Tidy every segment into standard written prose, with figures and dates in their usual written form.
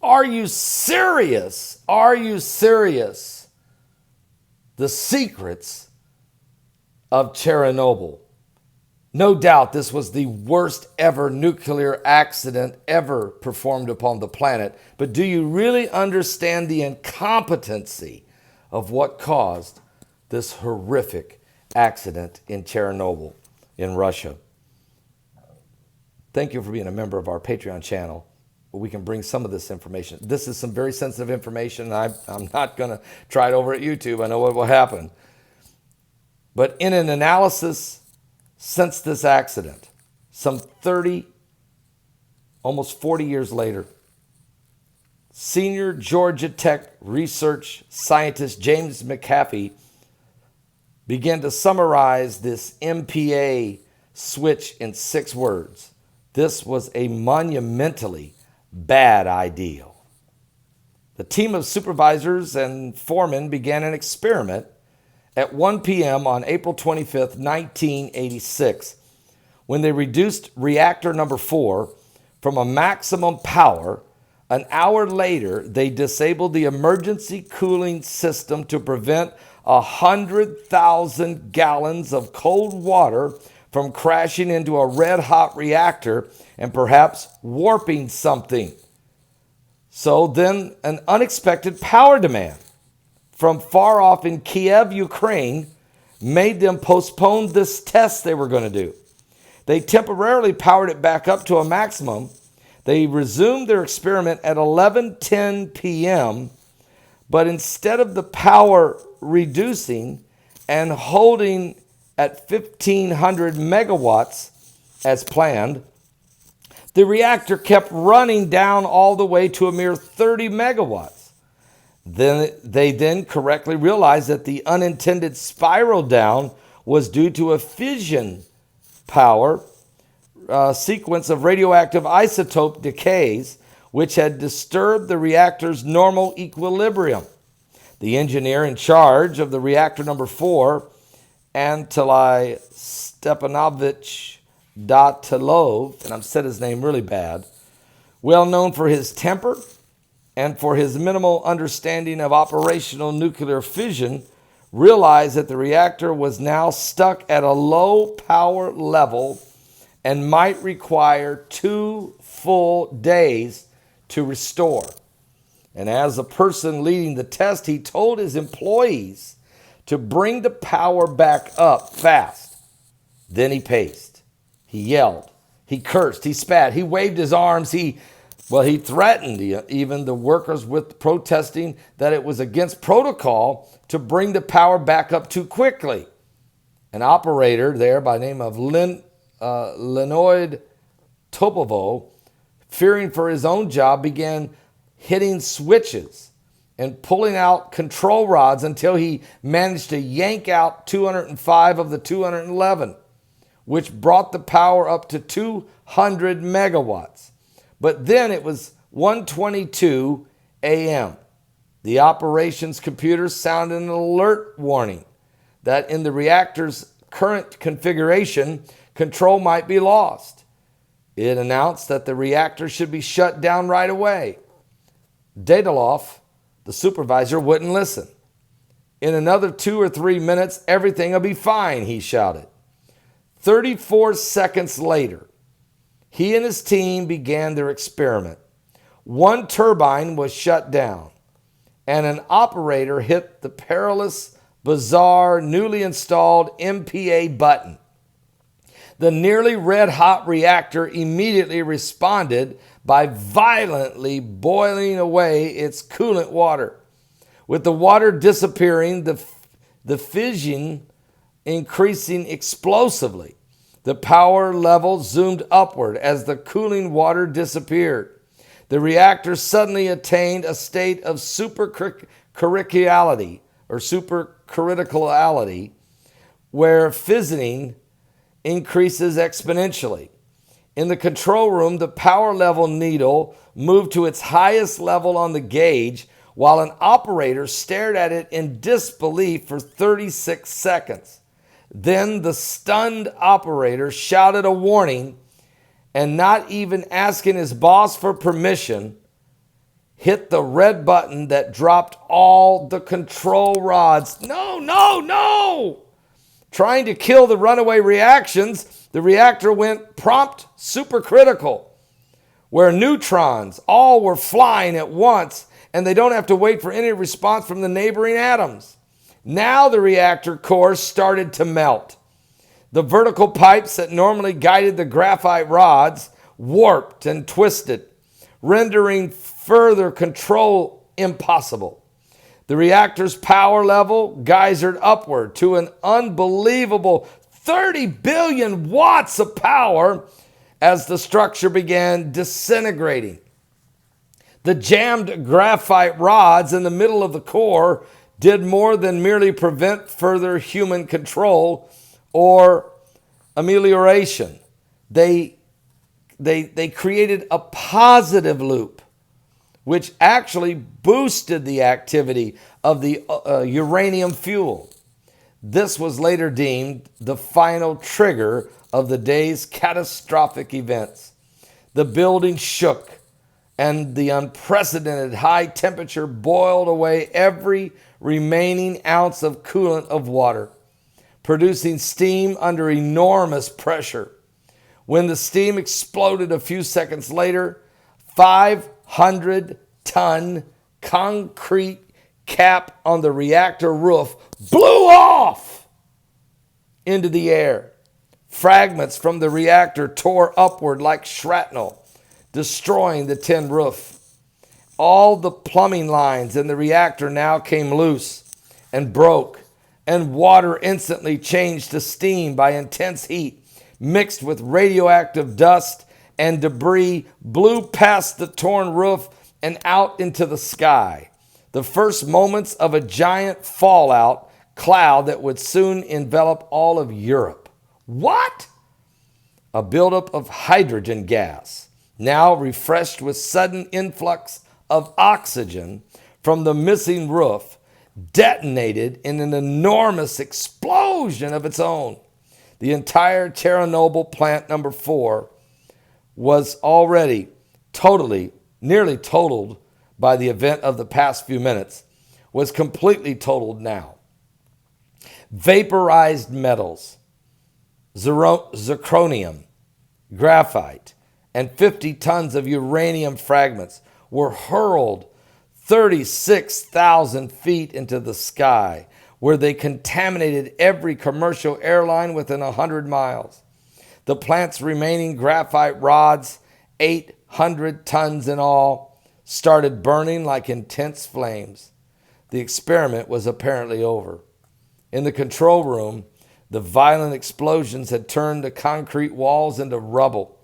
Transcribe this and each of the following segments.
Are you serious? Are you serious? The secrets of Chernobyl. No doubt this was the worst ever nuclear accident ever performed upon the planet. But do you really understand the incompetency of what caused this horrific accident in Chernobyl in Russia? Thank you for being a member of our Patreon channel, where we can bring some of this information. This is some very sensitive information, and I'm not going to try it over at YouTube. I know what will happen. But in an analysis since this accident, some 30, almost 40 years later, senior Georgia Tech research scientist James McAfee began to summarize this MPA switch in 6 words. This was a monumentally bad idea. The team of supervisors and foremen began an experiment at 1 p.m. on April 25th, 1986, when they reduced reactor number 4 from a maximum power. An hour later, they disabled the emergency cooling system to prevent 100,000 gallons of cold water from crashing into a red-hot reactor and perhaps warping something. So then an unexpected power demand from far off in Kiev, Ukraine, made them postpone this test they were going to do. They temporarily powered it back up to a maximum. They resumed their experiment at 11:10 p.m., but instead of the power reducing and holding at 1,500 megawatts as planned, the reactor kept running down all the way to a mere 30 megawatts. Then they correctly realized that the unintended spiral down was due to a fission power sequence of radioactive isotope decays, which had disturbed the reactor's normal equilibrium. The engineer in charge of the reactor number 4, Anatoly Stepanovich Datilov, and I've said his name really bad, well known for his temper and for his minimal understanding of operational nuclear fission, realized that the reactor was now stuck at a low power level and might require 2 full days to restore. And as a person leading the test, he told his employees to bring the power back up fast. Then he paced, he yelled, he cursed, he spat, he waved his arms, he threatened even the workers with protesting that it was against protocol to bring the power back up too quickly. An operator there by the name of Leonid Topovo, fearing for his own job, began hitting switches and pulling out control rods until he managed to yank out 205 of the 211, which brought the power up to 200 megawatts. But then it was 1:22 a.m. The operations computer sounded an alert warning that in the reactor's current configuration, control might be lost. It announced that the reactor should be shut down right away. Datilov, the supervisor, wouldn't listen. In another 2 or 3 minutes, everything will be fine, he shouted. 34 seconds later, he and his team began their experiment. One turbine was shut down, and an operator hit the perilous, bizarre, newly installed MPA button. The nearly red-hot reactor immediately responded by violently boiling away its coolant water. With the water disappearing, the fission increasing explosively. The power level zoomed upward as the cooling water disappeared. The reactor suddenly attained a state of supercriticality, where fissioning increases exponentially. In the control room, the power level needle moved to its highest level on the gauge, while an operator stared at it in disbelief for 36 seconds. Then the stunned operator shouted a warning, and not even asking his boss for permission, hit the red button that dropped all the control rods. No, no, no! Trying to kill the runaway reactions, the reactor went prompt supercritical, where neutrons all were flying at once, and they don't have to wait for any response from the neighboring atoms. Now the reactor core started to melt. The vertical pipes that normally guided the graphite rods warped and twisted, rendering further control impossible. The reactor's power level geysered upward to an unbelievable 30 billion watts of power as the structure began disintegrating. The jammed graphite rods in the middle of the core did more than merely prevent further human control or amelioration. They created a positive loop, which actually boosted the activity of the uranium fuel. This was later deemed the final trigger of the day's catastrophic events. The building shook, and the unprecedented high temperature boiled away every remaining ounce of coolant of water, producing steam under enormous pressure. When the steam exploded a few seconds later, 500-ton concrete cap on the reactor roof blew off into the air. Fragments from the reactor tore upward like shrapnel, destroying the tin roof. All the plumbing lines in the reactor now came loose and broke, and water instantly changed to steam by intense heat, mixed with radioactive dust, and debris blew past the torn roof and out into the sky. The first moments of a giant fallout cloud that would soon envelop all of Europe. What? A buildup of hydrogen gas, now refreshed with sudden influx of oxygen from the missing roof, detonated in an enormous explosion of its own. The entire Chernobyl plant number 4 was already nearly totaled by the event of the past few minutes, was completely totaled now. Vaporized metals, zirconium, graphite, and 50 tons of uranium fragments were hurled 36,000 feet into the sky, where they contaminated every commercial airline within 100 miles. The plant's remaining graphite rods, 800 tons in all, started burning like intense flames. The experiment was apparently over. In the control room, the violent explosions had turned the concrete walls into rubble.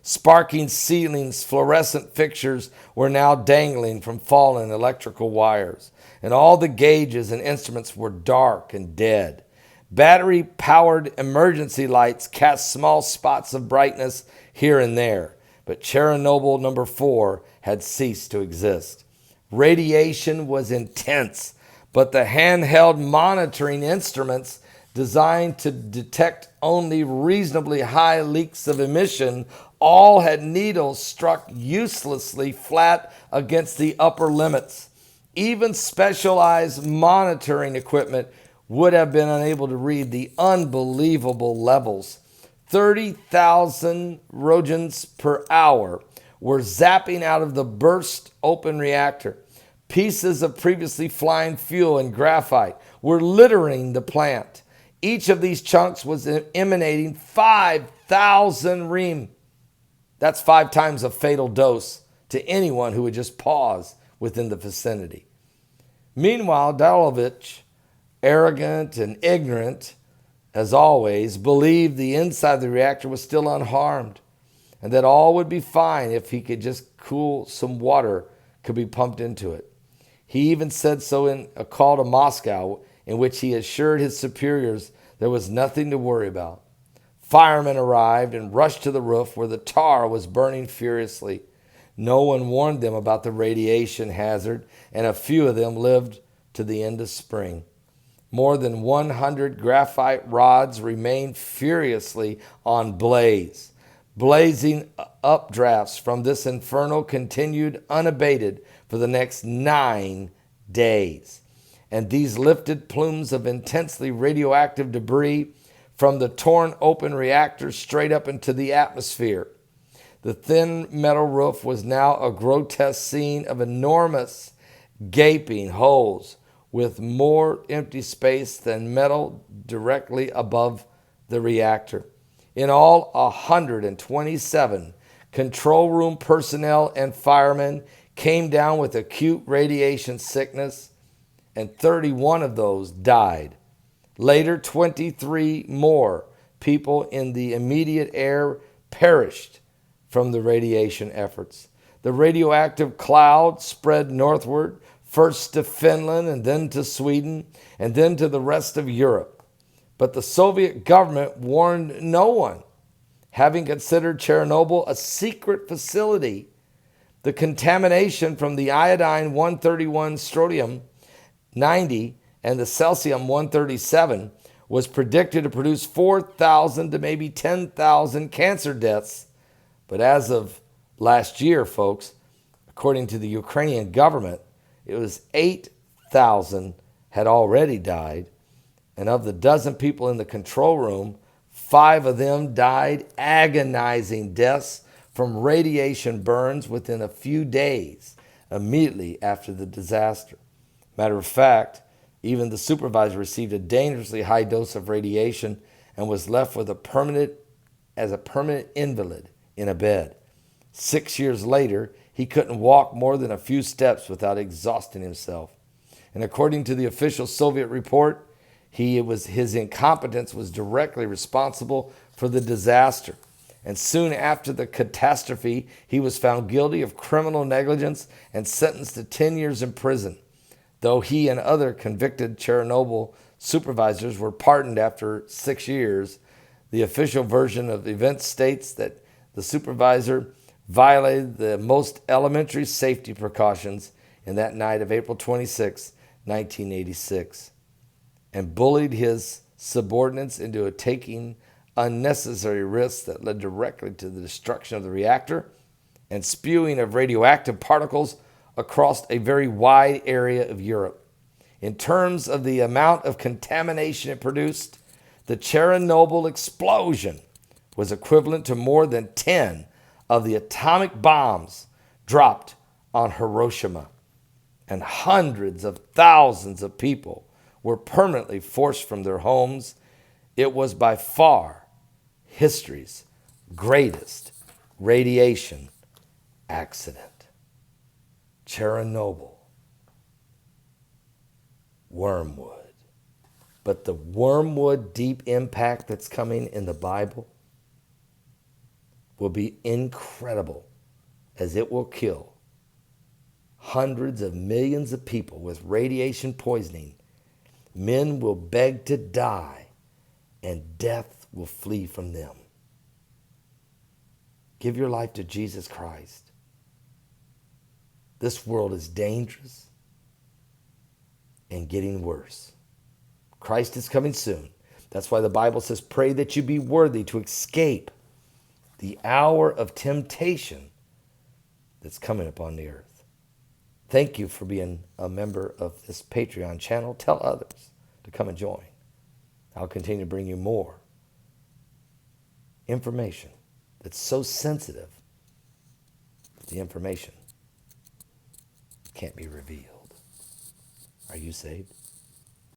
Sparking ceilings, fluorescent fixtures were now dangling from fallen electrical wires, and all the gauges and instruments were dark and dead. Battery-powered emergency lights cast small spots of brightness here and there, but Chernobyl number 4 had ceased to exist. Radiation was intense, but the handheld monitoring instruments designed to detect only reasonably high leaks of emission all had needles struck uselessly flat against the upper limits. Even specialized monitoring equipment would have been unable to read the unbelievable levels. 30,000 roentgens per hour were zapping out of the burst open reactor. Pieces of previously flying fuel and graphite were littering the plant. Each of these chunks was emanating 5,000 rem. That's 5 times a fatal dose to anyone who would just pause within the vicinity. Meanwhile, Dalovich, arrogant and ignorant as always, believed the inside of the reactor was still unharmed and that all would be fine if he could just some water could be pumped into it. He even said so in a call to Moscow, in which he assured his superiors there was nothing to worry about. Firemen arrived and rushed to the roof where the tar was burning furiously. No one warned them about the radiation hazard, and a few of them lived to the end of spring. More than 100 graphite rods remained furiously on blaze. Blazing updrafts from this inferno continued unabated for the next 9 days. And these lifted plumes of intensely radioactive debris from the torn open reactors straight up into the atmosphere. The thin metal roof was now a grotesque scene of enormous gaping holes with more empty space than metal directly above the reactor. In all, 127 control room personnel and firemen came down with acute radiation sickness, and 31 of those died. Later, 23 more people in the immediate air perished from the radiation efforts. The radioactive cloud spread northward, first to Finland and then to Sweden and then to the rest of Europe. But the Soviet government warned no one, having considered Chernobyl a secret facility. The contamination from the iodine-131 strontium-90 and the cesium-137 was predicted to produce 4,000 to maybe 10,000 cancer deaths. But as of last year, folks, according to the Ukrainian government, it was 8,000 had already died. And of the dozen people in the control room, 5 of them died agonizing deaths from radiation burns within a few days immediately after the disaster. Matter of fact, even the supervisor received a dangerously high dose of radiation and was left with a permanent invalid in a bed. 6 years later, he couldn't walk more than a few steps without exhausting himself. And according to the official Soviet report, his incompetence was directly responsible for the disaster. And soon after the catastrophe, he was found guilty of criminal negligence and sentenced to 10 years in prison. Though he and other convicted Chernobyl supervisors were pardoned after 6 years, the official version of the events states that the supervisor violated the most elementary safety precautions in that night of April 26, 1986, and bullied his subordinates into taking unnecessary risks that led directly to the destruction of the reactor and spewing of radioactive particles across a very wide area of Europe. In terms of the amount of contamination it produced, the Chernobyl explosion was equivalent to more than 10 of the atomic bombs dropped on Hiroshima, and hundreds of thousands of people were permanently forced from their homes. It was by far history's greatest radiation accident. Chernobyl, Wormwood. But the Wormwood deep impact that's coming in the Bible will be incredible, as it will kill hundreds of millions of people with radiation poisoning. Men will beg to die, and death will flee from them. Give your life to Jesus Christ. This world is dangerous and getting worse. Christ is coming soon. That's why the Bible says, pray that you be worthy to escape the hour of temptation that's coming upon the earth. Thank you for being a member of this Patreon channel. Tell others to come and join. I'll continue to bring you more information that's so sensitive that the information can't be revealed. Are you saved?